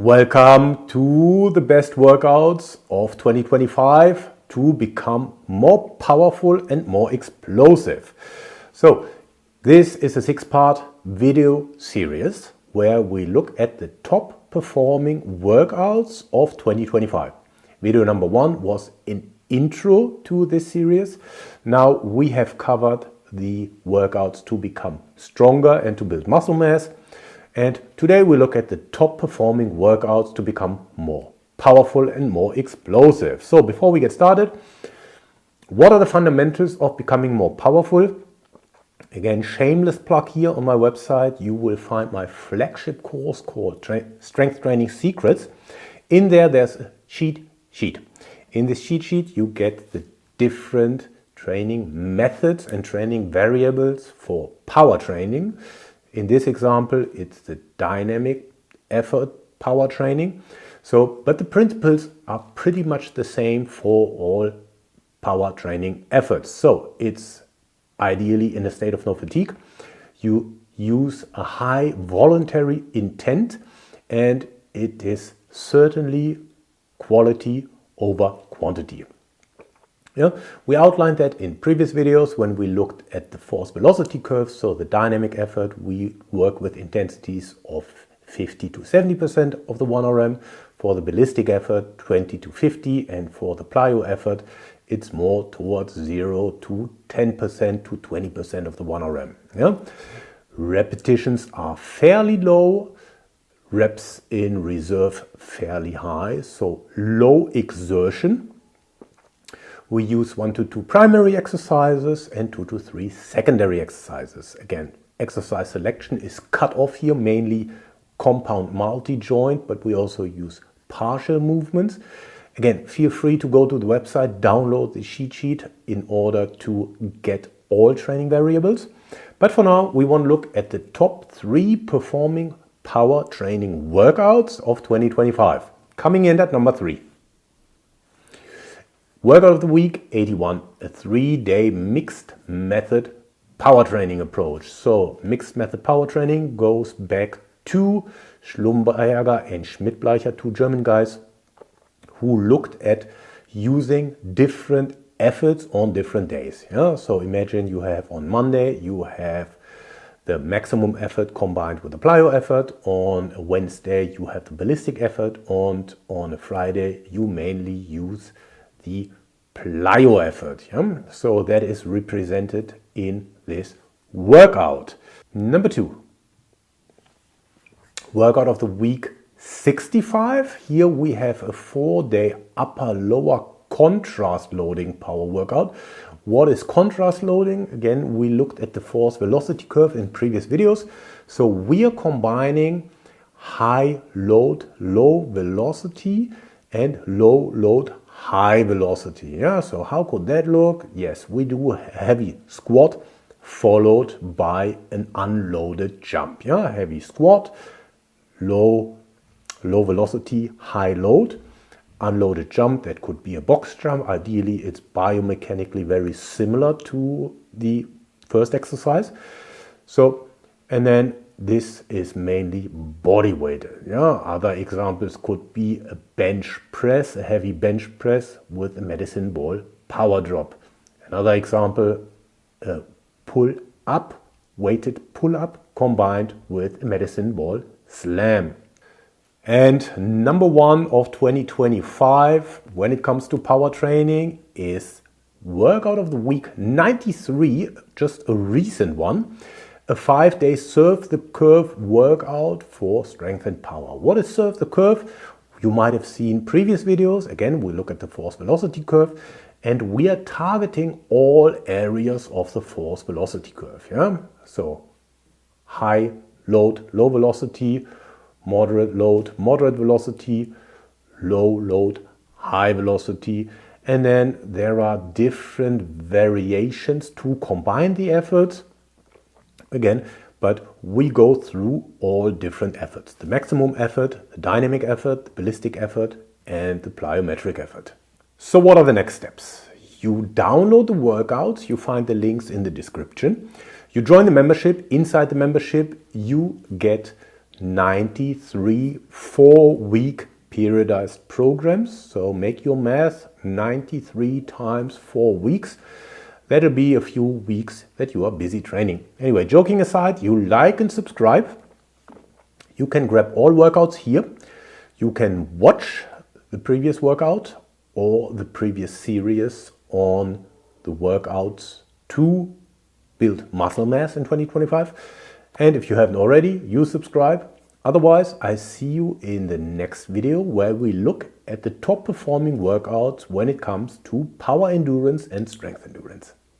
Welcome to the best workouts of 2025 to become more powerful and more explosive. So this is a 6-part video series where we look at the top performing workouts of 2025. Video number 1 was an intro to this series. Now we have covered the workouts to become stronger and to build muscle mass. And today we look at the top performing workouts to become more powerful and more explosive. So before we get started, what are the fundamentals of becoming more powerful? Again, shameless plug here on my website. You will find my flagship course called Strength Training Secrets. In there, there's a cheat sheet. In this cheat sheet, you get the different training methods and training variables for power training. In this example, it's the dynamic effort power training. But the principles are pretty much the same for all power training efforts. So it's ideally in a state of no fatigue. You use a high voluntary intent, and it is certainly quality over quantity. We outlined that in previous videos when we looked at the force velocity curve. So the dynamic effort, we work with intensities of 50 to 70% of the 1RM. For the ballistic effort, 20 to 50, and for the plyo effort, it's more towards 0 to 10% to 20% of the 1RM. Repetitions are fairly low, reps in reserve fairly high, so low exertion. We use 1 to 2 primary exercises and 2 to 3 secondary exercises. Again, exercise selection is cut off here, mainly compound multi-joint, but we also use partial movements. Again, feel free to go to the website, download the cheat sheet in order to get all training variables. But for now, we want to look at the top 3 performing power training workouts of 2025. Coming in at number 3. Workout of the week 81, a 3-day mixed method power training approach. So mixed method power training goes back to Schlumberger and Schmidtbleicher, 2 German guys who looked at using different efforts on different days. So imagine you have on Monday, you have the maximum effort combined with the plyo effort. On a Wednesday, you have the ballistic effort. And on a Friday, you mainly use the plyo effort. So that is represented in this workout. Number 2, workout of the week 65. Here we have a 4-day upper-lower contrast loading power workout. What is contrast loading? Again, we looked at the force velocity curve in previous videos. So we are combining high load, low velocity, and low load, high velocity. So how could that look? Yes, we do a heavy squat followed by an unloaded jump. Heavy squat, low velocity, high load, unloaded jump. That could be a box jump. Ideally, it's biomechanically very similar to the first exercise. And then this is mainly body weighted. Other examples could be a bench press, a heavy bench press with a medicine ball power drop. Another example, a pull up, weighted pull up combined with a medicine ball slam. And number 1 of 2025 when it comes to power training is workout of the week 93, just a recent one. A 5-day Surf the Curve workout for strength and power. What is Surf the Curve? You might have seen previous videos. Again, we look at the force velocity curve, and we are targeting all areas of the force velocity curve. So high load, low velocity, moderate load, moderate velocity, low load, high velocity. And then there are different variations to combine the efforts. Again, but we go through all different efforts. The maximum effort, the dynamic effort, the ballistic effort, and the plyometric effort. So what are the next steps? You download the workouts, you find the links in the description. You join the membership. Inside the membership, you get 93 4-week periodized programs. So make your math, 93 times 4 weeks. That'll be a few weeks that you are busy training. Anyway, joking aside, you like and subscribe. You can grab all workouts here. You can watch the previous workout or the previous series on the workouts to build muscle mass in 2025. And if you haven't already, you subscribe. Otherwise, I see you in the next video where we look at the top performing workouts when it comes to power endurance and strength endurance.